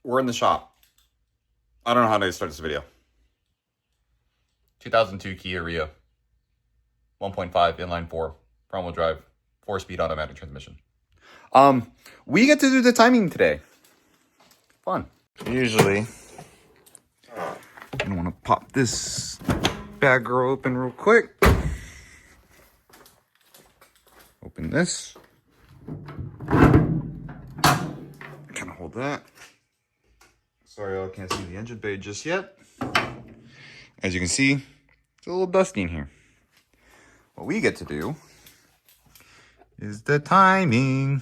We're in the shop. I don't know how to start this video. 2002 Kia Rio. 1.5 inline 4. Front wheel drive. 4-speed automatic transmission. We get to do the timing today. Fun. Usually, I want to pop this bad girl open real quick. Open this. Kind of hold that. Sorry, y'all can't see the engine bay just yet. As you can see, it's a little dusty in here. What we get to do is the timing.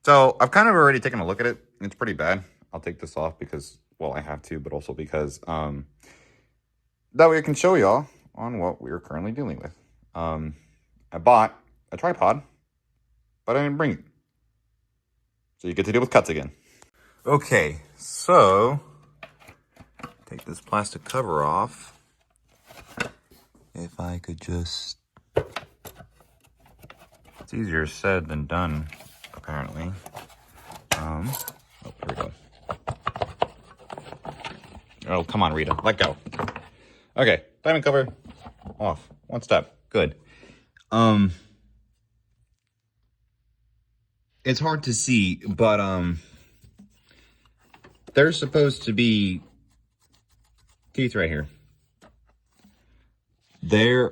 So I've kind of already taken a look at it. It's pretty bad. I'll take this off because, well, I have to, but also because that way I can show y'all on what we're currently dealing with. I bought a tripod, but I didn't bring it. So you get to deal with cuts again. Okay, so take this plastic cover off. If I could just... It's easier said than done, apparently. Oh, here we go. Oh, come on, Rita. Let go. Okay, timing cover off. One step. Good. It's hard to see, but there's supposed to be teeth right here. There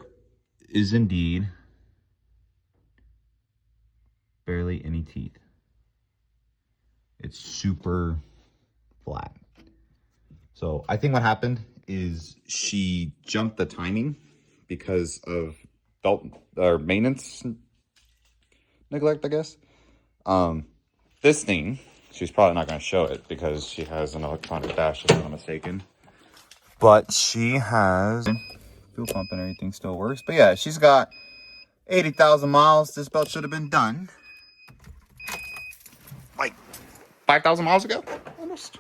is indeed barely any teeth. It's super flat. So I think what happened is she jumped the timing because of belt or maintenance neglect, I guess. This thing, she's probably not going to show it because she has an electronic dash, if I'm not mistaken. But she has fuel pump and everything still works. But yeah, she's got 80,000 miles. This belt should have been done like 5,000 miles ago, almost.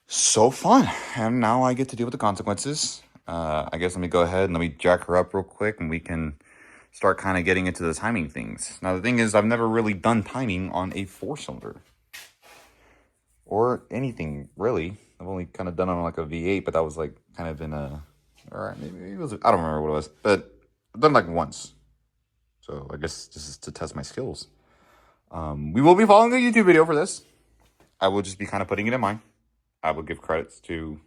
So fun. And now I get to deal with the consequences. I guess let me go ahead and let me jack her up real quick and we can start kind of getting into the timing things. Now, the thing is, I've never really done timing on a 4-cylinder. Or anything, really. I've only kind of done it on like a V8, but that was like kind of in a... Alright, maybe it was... I don't remember what it was. But I've done like once. So I guess this is to test my skills. We will be following a YouTube video for this. I will just be kind of putting it in mind. I will give credits to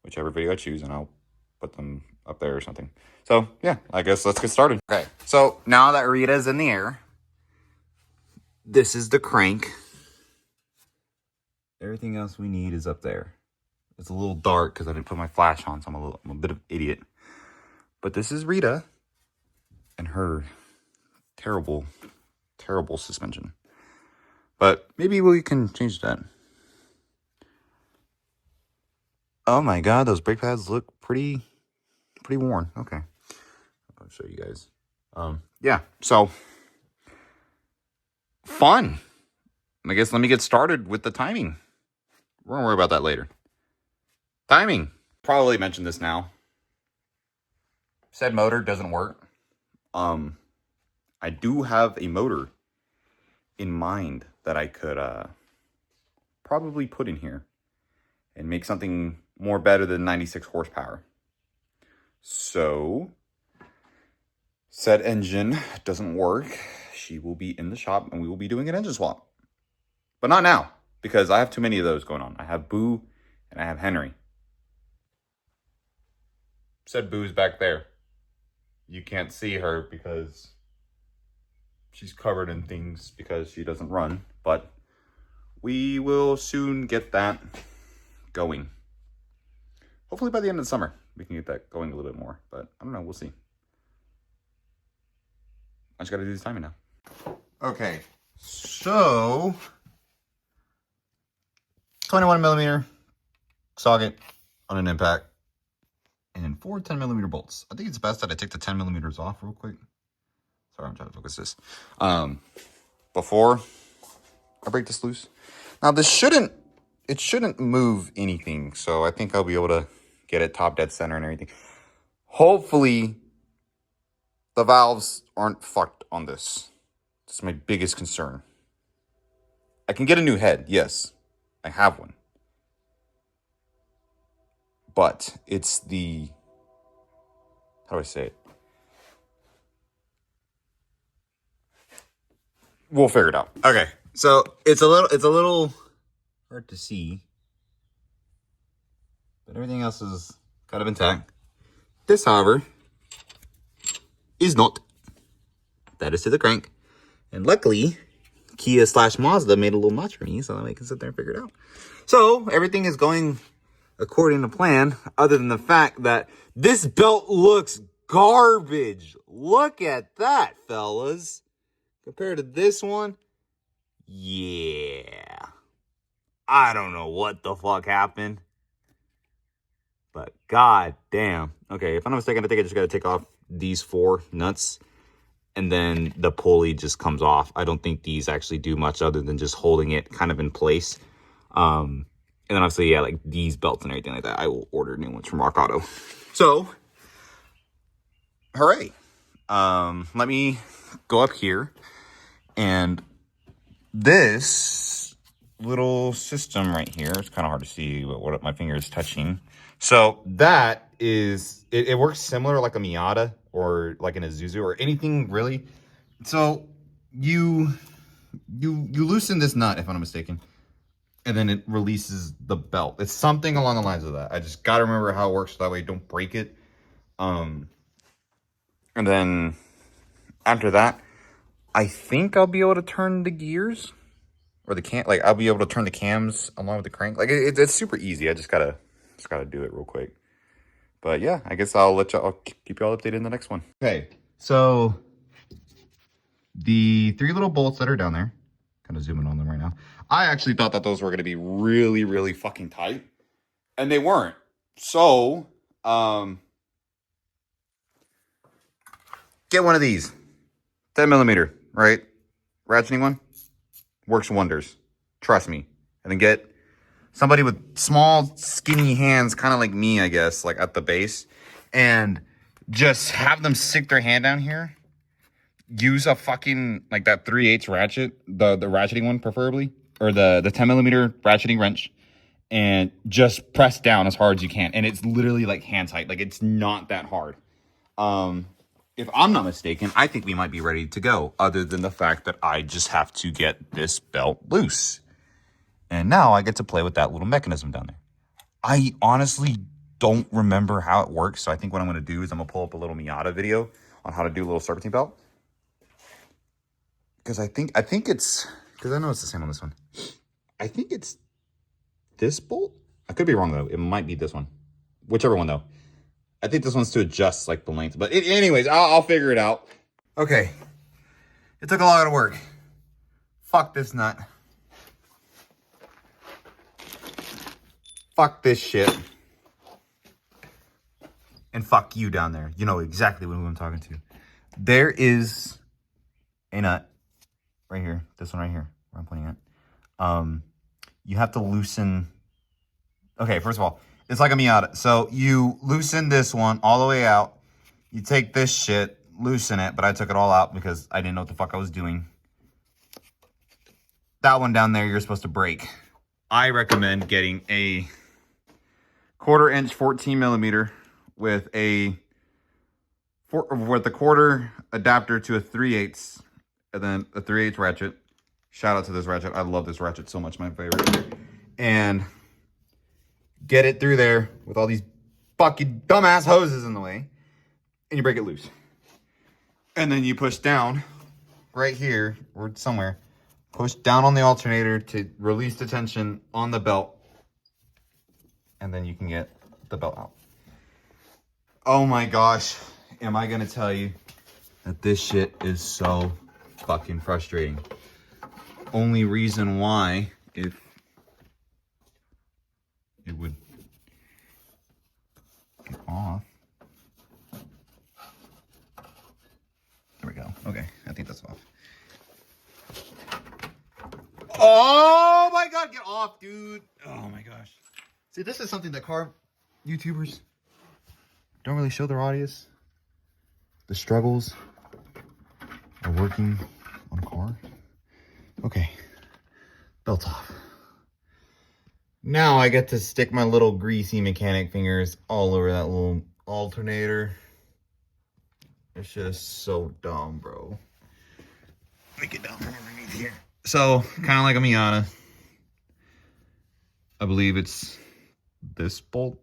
whichever video I choose, and I'll put them up there or something. So, yeah, I guess let's get started. Okay, so now that Rita's in the air, this is the crank. Everything else we need is up there. It's a little dark because I didn't put my flash on, so I'm a bit of an idiot. But this is Rita and her terrible, terrible suspension. But maybe we can change that. Oh my god, those brake pads look pretty worn. Okay. I'll show you guys. Yeah, so fun. I guess let me get started with the timing. We're gonna worry about that later. Timing. Probably mentioned this now. Said motor doesn't work. I do have a motor in mind that I could probably put in here and make something more better than 96 horsepower. So, said engine doesn't work. She will be in the shop and we will be doing an engine swap. But not now, because I have too many of those going on. I have Boo and I have Henry. Said Boo's back there. You can't see her because she's covered in things because she doesn't run. But we will soon get that going. Hopefully by the end of the summer, we can get that going a little bit more. But I don't know, we'll see. I just gotta do this timing now. Okay, so 21 millimeter socket on an impact and 4 10 millimeter bolts. I think it's best that I take the 10 millimeters off real quick. Sorry, I'm trying to focus this. Before I break this loose. Now this shouldn't move anything, so I think I'll be able to get it top dead center and everything. Hopefully the valves aren't fucked on this. That's my biggest concern. I can get a new head. Yes, I have one. But it's the, how do I say it? We'll figure it out. Okay. So it's a little hard to see. But everything else is kind of intact. This, however, is not. That is to the crank. And luckily, Kia / Mazda made a little notch for me so that I can sit there and figure it out. So everything is going according to plan, other than the fact that this belt looks garbage. Look at that, fellas. Compared to this one, yeah. I don't know what the fuck happened. But god damn. Okay, if I'm not mistaken, I think I just got to take off these 4 nuts. And then the pulley just comes off. I don't think these actually do much other than just holding it kind of in place. And then obviously, yeah, like these belts and everything like that, I will order new ones from Rock Auto. So, hooray. Let me go up here. And this little system right here, it's kind of hard to see what my finger is touching. So that is, it works similar like a Miata or like an Isuzu or anything really. So you loosen this nut, if I'm not mistaken, and then it releases the belt. It's something along the lines of that. I just got to remember how it works so that way you don't break it. And then after that, I think I'll be able to turn the gears or the cam. Like I'll be able to turn the cams along with the crank. Like it's super easy. I just gotta do it real quick. But yeah, I guess I'll keep you all updated in the next one. Okay, so the 3 little bolts that are down there, kind of zooming on them right now. I actually thought that those were gonna be really, really fucking tight, and they weren't. So, get one of these, 10mm, right? Ratcheting one works wonders. Trust me. And then get somebody with small, skinny hands, kind of like me, I guess, like at the base, and just have them stick their hand down here. Use a fucking, like that 3/8 ratchet, the ratcheting one preferably, or the 10mm ratcheting wrench, and just press down as hard as you can. And it's literally like hand tight. Like it's not that hard. If I'm not mistaken, I think we might be ready to go, other than the fact that I just have to get this belt loose. And now I get to play with that little mechanism down there. I honestly don't remember how it works, so I think what I'm going to do is I'm going to pull up a little Miata video on how to do a little serpentine belt. Because I think it's, because I know it's the same on this one. I think it's this bolt. I could be wrong, though. It might be this one. Whichever one, though. I think this one's to adjust, like, the length. But anyways, I'll figure it out. Okay. It took a lot of work. Fuck this nut. Fuck this shit. And fuck you down there. You know exactly who I'm talking to. There is a nut right here. This one right here, where I'm pointing at. You have to loosen. Okay, first of all, it's like a Miata. So you loosen this one all the way out. You take this shit, loosen it, but I took it all out because I didn't know what the fuck I was doing. That one down there, you're supposed to break. I recommend getting a 1/4" 14mm with a quarter adapter to a 3/8, and then a 3/8 ratchet. Shout out to this ratchet. I love this ratchet so much, my favorite. And get it through there with all these fucking dumbass hoses in the way, and you break it loose. And then you push down right here or somewhere. Push down on the alternator to release the tension on the belt, and then you can get the belt out. Oh my gosh, am I gonna tell you that this shit is so fucking frustrating. Only reason why, if it would get off. There we go. Okay, I think that's off. Oh my god, get off, dude. Oh my gosh. See, this is something that car YouTubers don't really show their audience. The struggles of working on a car. Okay. Belt's off. Now I get to stick my little greasy mechanic fingers all over that little alternator. It's just so dumb, bro. Let me get down from underneath here. So, kind of like a Miata. I believe it's this bolt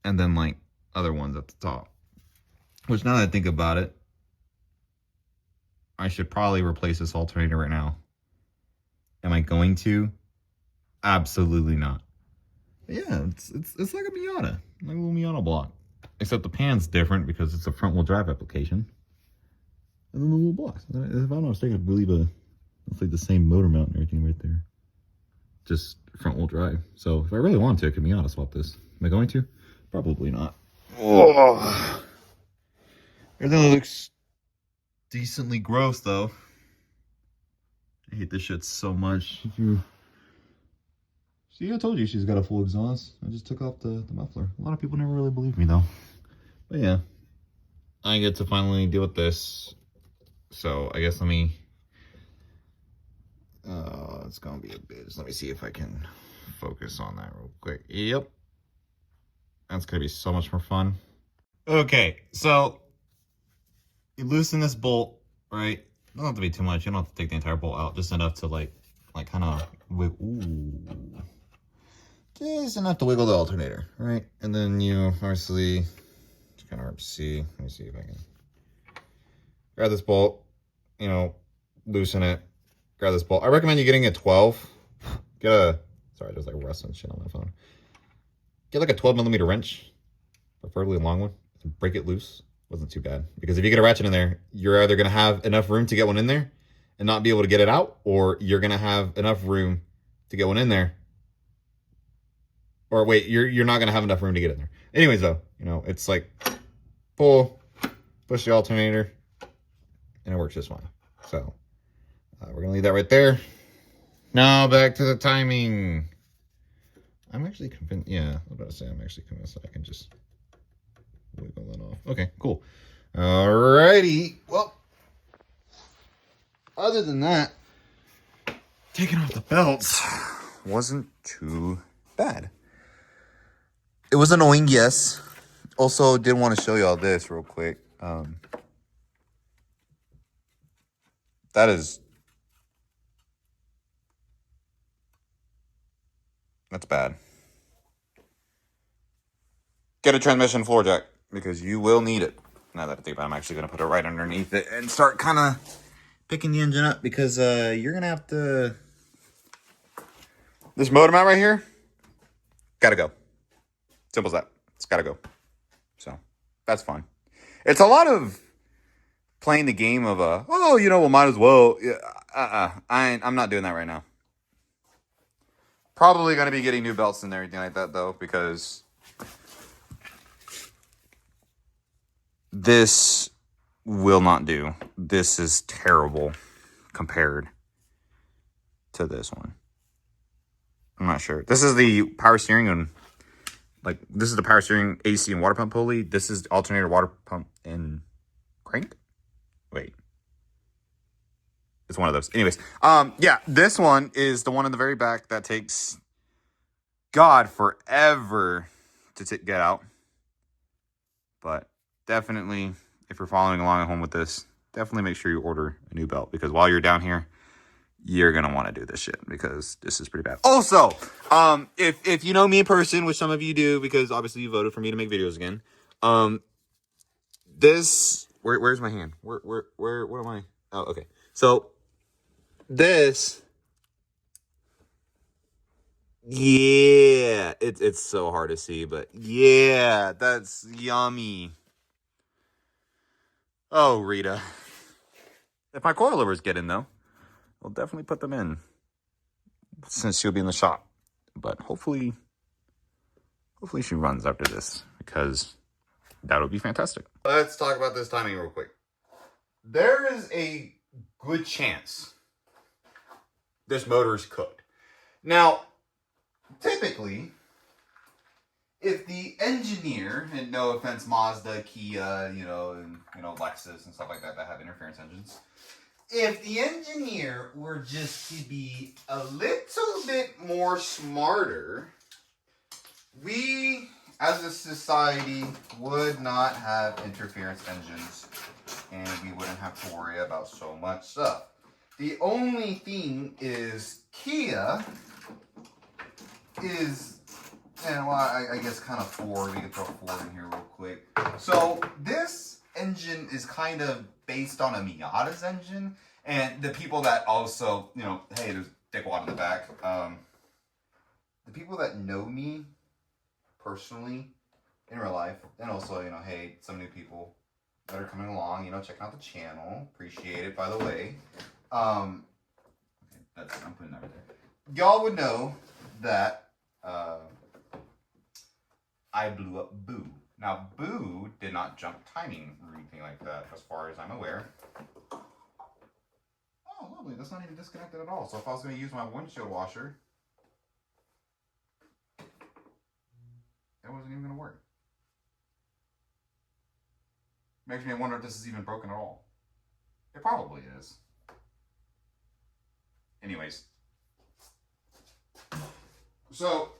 and then like other ones at the top. Which now that I think about it, I should probably replace this alternator right now. Am I going to? Absolutely not. But yeah, it's like a Miata, like a little Miata block. Except the pan's different because it's a front wheel drive application. And then the little blocks. If I'm not mistaken, I believe it's like the same motor mount and everything right there. Just front wheel drive. So if I really want to, I could Miata swap this. Am I going to? Probably not. Oh. Everything looks decently gross though. I hate this shit so much. See, I told you she's got a full exhaust. I just took off the muffler. A lot of people never really believe me though. But yeah, I get to finally deal with this. So I guess let me, it's gonna be a biz. Let me see if I can focus on that real quick. Yep. That's gonna be so much more fun. Okay, so you loosen this bolt, right? Doesn't have to be too much. You don't have to take the entire bolt out. Just enough to like kind of wiggle. Just enough to wiggle the alternator, right? And then you obviously, it's kind of hard to see. Let me see if I can grab this bolt, you know, loosen it. Grab this bolt. I recommend you getting a 12. Get a, sorry, there's like rust and shit on my phone. Get like a 12mm wrench, preferably a long one. Break it loose. Wasn't too bad. Because if you get a ratchet in there, you're either going to have enough room to get one in there and not be able to get it out, or you're going to have enough room to get one in there. Or wait, you're not going to have enough room to get in there. Anyways, though, you know, it's like pull, push the alternator, and it works just fine. So we're going to leave that right there. Now back to the timing. I'm actually convinced. Yeah, I was about to say I'm actually convinced that I can just wiggle that off. Okay, cool. Alrighty. Well, other than that, taking off the belts wasn't too bad. It was annoying, yes. Also, did want to show y'all this real quick. That's bad. Get a transmission floor jack, because you will need it. Now that I think about it, I'm actually going to put it right underneath it and start kind of picking the engine up, because you're going to have to... This motor mount right here, gotta go. Simple as that. It's gotta go. So, that's fine. It's a lot of playing the game of, oh, you know, well, might as well. Yeah, I'm not doing that right now. Probably going to be getting new belts and everything like that, though, because this will not do. This is terrible compared to this one. I'm not sure. This is the power steering and like this is the power steering AC and water pump pulley. This is the alternator, water pump, and crank. Wait. It's one of those. Anyways, yeah, this one is the one in the very back that takes God forever to get out. But definitely, if you're following along at home with this, definitely make sure you order a new belt, because while you're down here, you're going to want to do this shit, because this is pretty bad. Also, if you know me in person, which some of you do, because obviously you voted for me to make videos again, this, where's my hand? Where am I? Oh, okay. So, this, yeah, it's so hard to see, but yeah, that's yummy. Oh, Rita. If my coilovers get in, though, I'll definitely put them in, since she'll be in the shop. But hopefully she runs after this, because that would be fantastic. Let's talk about this timing real quick. There is a good chance this motor is cooked. Now, typically, if the engineer, and no offense, Mazda, Kia, and Lexus and stuff like that have interference engines, if the engineer were just to be a little bit more smarter, we as a society would not have interference engines and we wouldn't have to worry about so much stuff. The only thing is Kia is, and well, I guess kind of Ford. We can throw Ford in here real quick. So this engine is kind of based on a Miata's engine, and the people that also, you know, hey, there's dickwad in the back. The people that know me personally in real life, and also, you know, hey, some new people that are coming along, you know, checking out the channel. Appreciate it, by the way. Okay, I'm putting that right there. Y'all would know that I blew up Boo. Now, Boo did not jump timing or anything like that, as far as I'm aware. Oh, lovely. That's not even disconnected at all. So if I was going to use my windshield washer, it wasn't even going to work. Makes me wonder if this is even broken at all. It probably is. Anyways. So,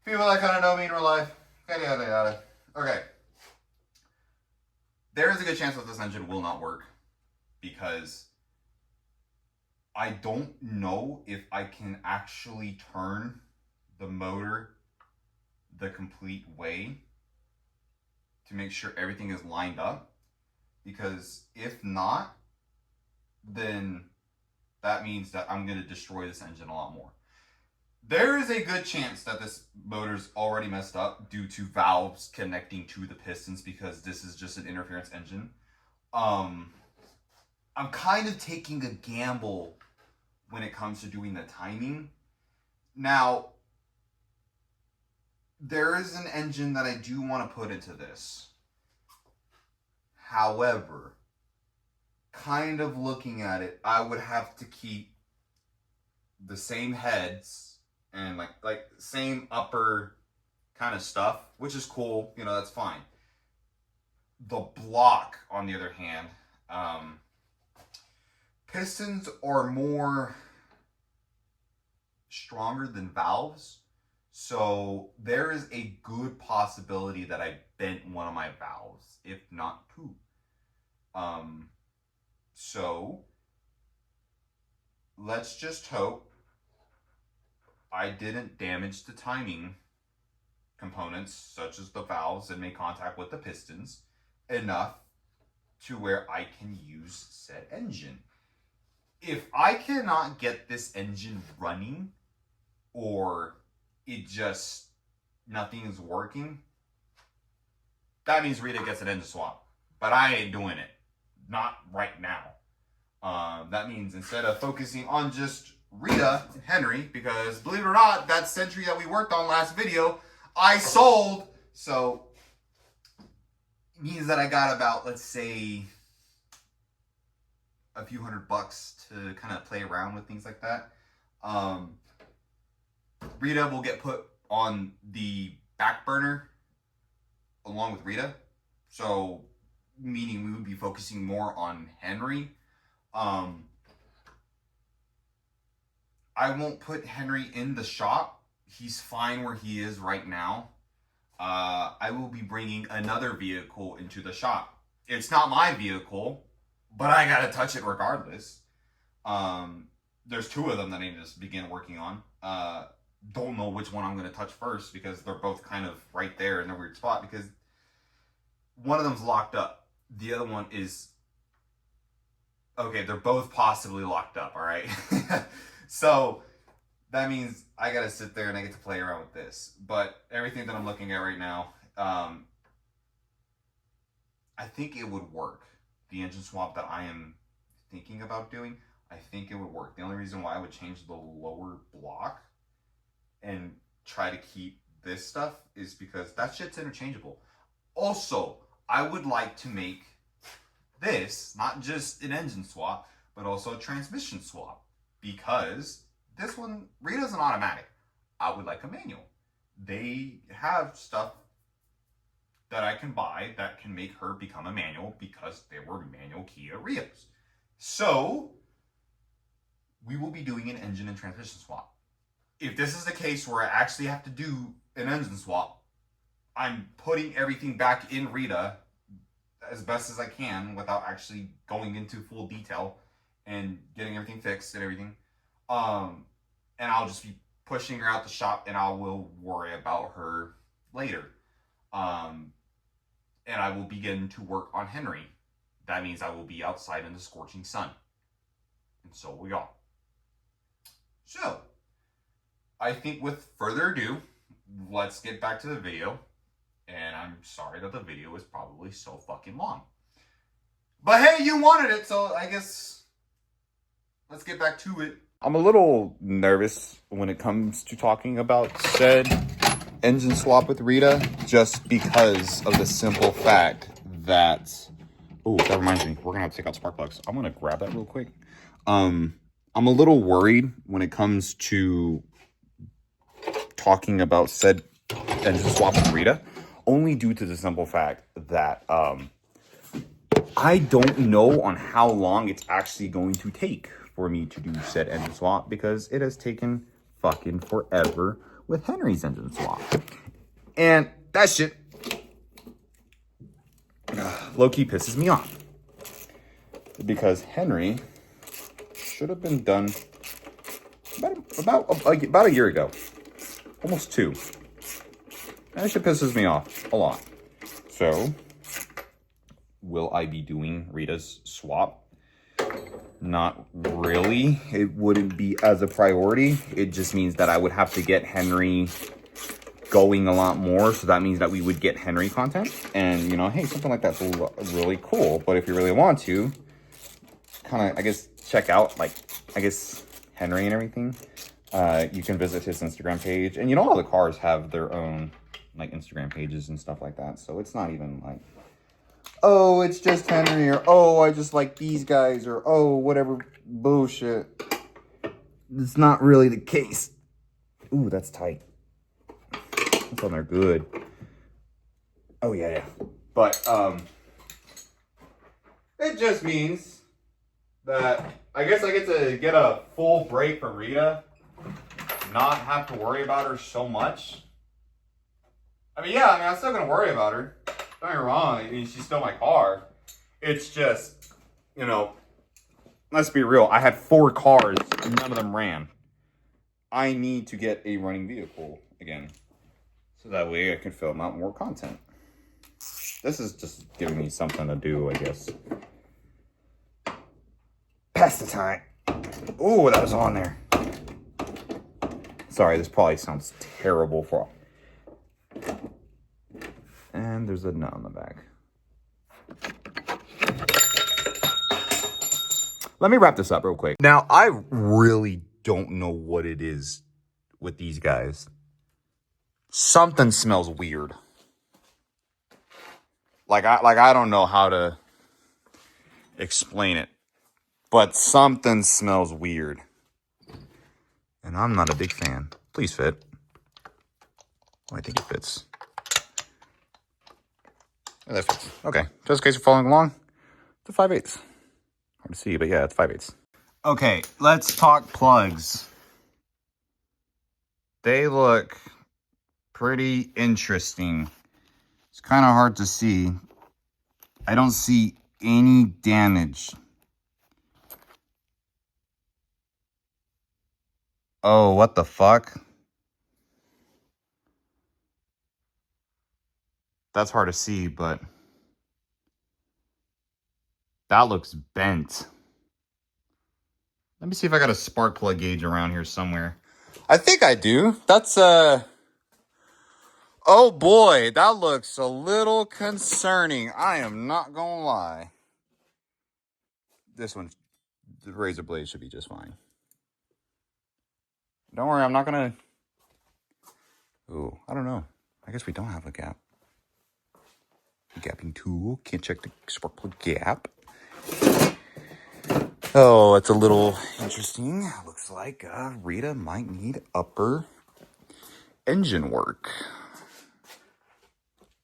people that kind of know me in real life, yada yada yada. Okay. There is a good chance that this engine will not work because I don't know if I can actually turn the motor the complete way to make sure everything is lined up. Because if not, then that means that I'm going to destroy this engine a lot more. There is a good chance that this motor's already messed up due to valves connecting to the pistons because this is just an interference engine. I'm kind of taking a gamble when it comes to doing the timing. Now, there is an engine that I do want to put into this. However, kind of looking at it, I would have to keep the same heads and like same upper kind of stuff, which is cool, you know, that's fine. The block, on the other hand, pistons are more stronger than valves, so there is a good possibility that I bent one of my valves, if not two. So let's just hope I didn't damage the timing components, such as the valves that make contact with the pistons, enough to where I can use said engine. If I cannot get this engine running, or it just, nothing is working, that means Rita gets an engine swap. But I ain't doing it. Not right now. That means instead of focusing on just Rita and Henry, because believe it or not, that Century that we worked on last video, I sold. So it means that I got about, let's say, a few $100 to kind of play around with things like that. Rita will get put on the back burner along with Rita. So meaning we would be focusing more on Henry. I won't put Henry in the shop. He's fine where he is right now. I will be bringing another vehicle into the shop. It's not my vehicle, but I gotta touch it regardless. There's two of them that I need to begin working on. Don't know which one I'm gonna touch first because they're both kind of right there in a weird spot because one of them's locked up. The other one is, okay, they're both possibly locked up, all right? So that means I gotta sit there and I get to play around with this. But everything that I'm looking at right now, I think it would work. The engine swap that I am thinking about doing, I think it would work. The only reason why I would change the lower block and try to keep this stuff is because that shit's interchangeable. Also, I would like to make this not just an engine swap, but also a transmission swap. Because this one, Rita's an automatic. I would like a manual. They have stuff that I can buy that can make her become a manual because they were manual Kia Rios. So we will be doing an engine and transmission swap. If this is the case where I actually have to do an engine swap, I'm putting everything back in Rita as best as I can without actually going into full detail and getting everything fixed and everything. And I'll just be pushing her out the shop, and I will worry about her later. And I will begin to work on Henry. That means I will be outside in the scorching sun. And so we are. So, I think with further ado, let's get back to the video. And I'm sorry that the video is probably so fucking long. But hey, you wanted it, so I guess let's get back to it. I'm a little nervous when it comes to talking about said engine swap with Rita, just because of the simple fact that... Oh, that reminds me, we're gonna have to take out spark plugs. I'm gonna grab that real quick. I'm a little worried when it comes to talking about said engine swap with Rita, only due to the simple fact that I don't know on how long it's actually going to take for me to do said engine swap, because it has taken fucking forever with Henry's engine swap. And that shit low-key pisses me off, because Henry should have been done about a year ago, almost 2. And that shit pisses me off a lot. So, will I be doing Rita's swap? Not really. It wouldn't be as a priority. It just means that I would have to get Henry going a lot more. So that means that we would get Henry content. And, you know, hey, something like that's really cool. But if you really want to, kind of, I guess, check out, like, I guess, Henry and everything, you can visit his Instagram page. And, you know, all the cars have their own, like, Instagram pages and stuff like that. So it's not even, like, oh, it's just Henry, or oh, I just like these guys, or oh, whatever bullshit. It's not really the case. Ooh, that's tight. That's on there good. Oh, yeah. But, it just means that I guess I get to get a full break from Rita, not have to worry about her so much. I mean, I'm still going to worry about her. Don't get me wrong, I mean, she's still my car. It's just, you know, let's be real. I had 4 cars, and none of them ran. I need to get a running vehicle again, so that way I can film out more content. This is just giving me something to do, I guess. Pass the time. Ooh, that was on there. Sorry, this probably sounds terrible for... And there's a nut on the back. Let me wrap this up real quick. Now, I really don't know what it is with these guys. Something smells weird. Like I don't know how to explain it, but something smells weird. And I'm not a big fan. Please fit. Oh, I think it fits. Yeah, that fits. Okay, just in case you're following along, it's a 5/8. Hard to see, but yeah, it's 5/8. Okay, let's talk plugs. They look pretty interesting. It's kind of hard to see. I don't see any damage. Oh, what the fuck? That's hard to see, but that looks bent. Let me see if I got a spark plug gauge around here somewhere. I think I do. That's oh boy, that looks a little concerning. I am not gonna lie. This one, the razor blade should be just fine. Don't worry, I'm not gonna... Ooh, I don't know. I guess we don't have a gap. Gapping tool. Can't check the spark plug gap. Oh, it's a little interesting. Looks like Rita might need upper engine work.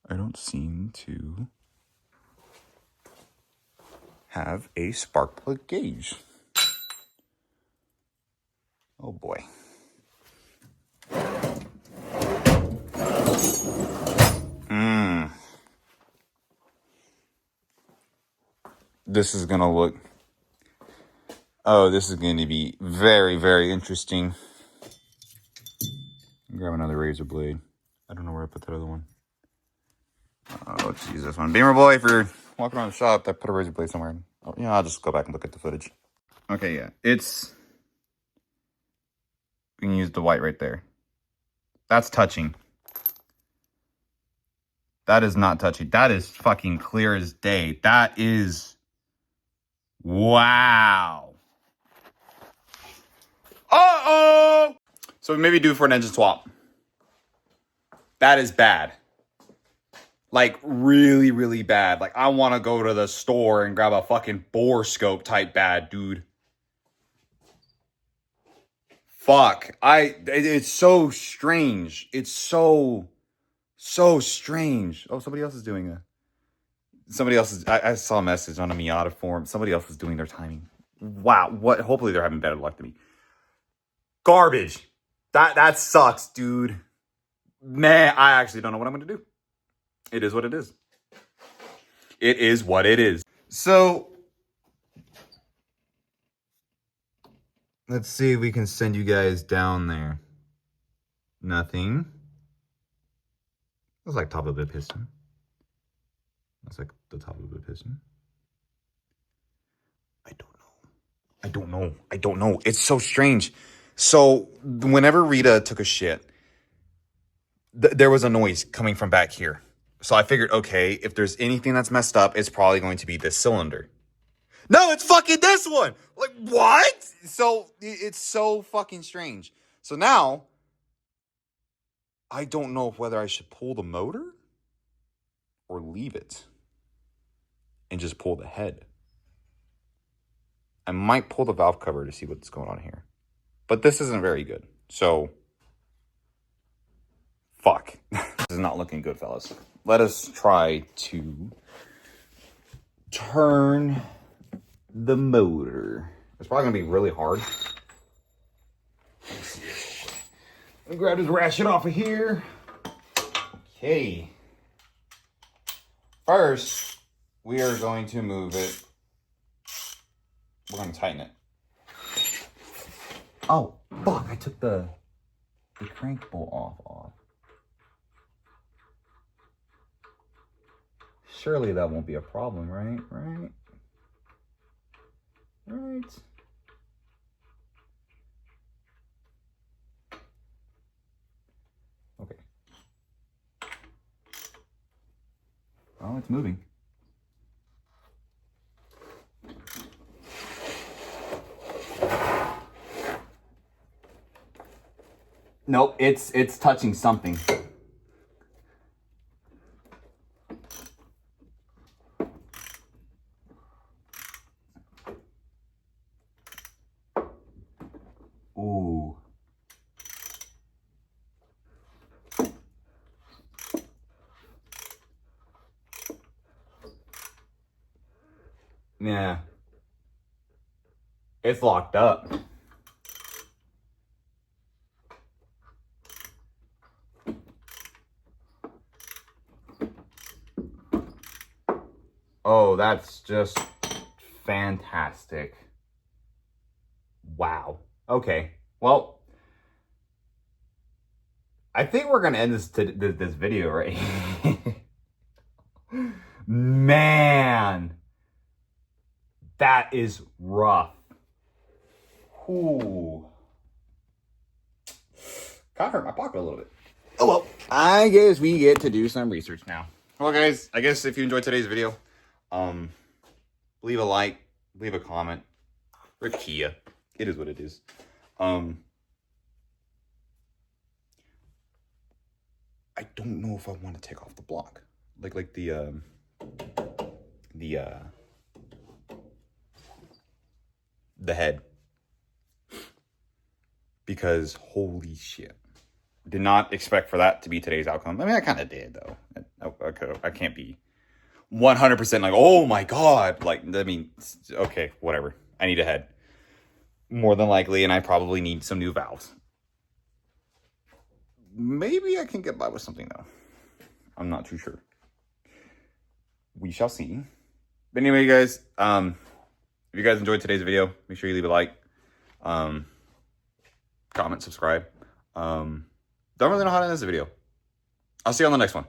I don't seem to have a spark plug gauge. Oh boy. This is gonna look... Oh, this is going to be very, very interesting. Grab another razor blade. I don't know where I put that other one. Oh, jeez, this one. Beamer boy, if you're walking around the shop, I put a razor blade somewhere. Oh, yeah, I'll just go back and look at the footage. Okay, yeah. It's... We can use the white right there. That's touching. That is not touching. That is fucking clear as day. That is... Wow. Uh-oh! So maybe do for an engine swap. That is bad. Like, really, really bad. Like, I want to go to the store and grab a fucking bore scope type bad, dude. Fuck. It's so strange. It's so strange. Oh, somebody else is doing a... I saw a message on a Miata forum. Somebody else is doing their timing. Wow. What? Hopefully they're having better luck than me. Garbage. That sucks, dude. Man, I actually don't know what I'm going to do. It is what it is. It is what it is. So, let's see if we can send you guys down there. Nothing. Looks like top of a piston. Looks like the top of a piston. I don't know. It's so strange. So, whenever Rita took a shit, there was a noise coming from back here. So I figured, okay, if there's anything that's messed up, it's probably going to be this cylinder. No, it's fucking this one. Like, what? So it's so fucking strange. So now, I don't know whether I should pull the motor or leave it and just pull the head. I might pull the valve cover to see what's going on here. But this isn't very good. So, fuck. This is not looking good, fellas. Let us try to turn the motor. It's probably going to be really hard. Let me grab this ratchet off of here. Okay. First, we are going to move it. We're going to tighten it. Oh, fuck. I took the crank bolt off. Surely that won't be a problem, right? Right. Okay. Oh, it's moving. Nope, it's touching something. Ooh. Yeah. It's locked up. Oh, that's just fantastic. Wow. Okay. Well, I think we're gonna end this video right here. Man, that is rough. Ooh. Kind of hurt my pocket a little bit. Oh well, I guess we get to do some research now. Well, guys, I guess if you enjoyed today's video, leave a like, leave a comment. We're Kia. It is what it is. I don't know if I want to take off the block, like the head, because holy shit, did not expect for that to be today's outcome. I mean, I kind of did though. I can't be 100% like, oh my God. Like, I mean, okay, whatever. I need a head. More than likely, and I probably need some new valves. Maybe I can get by with something, though. I'm not too sure. We shall see. But anyway, guys, if you guys enjoyed today's video, make sure you leave a like. Comment, subscribe. Don't really know how to end this video. I'll see you on the next one.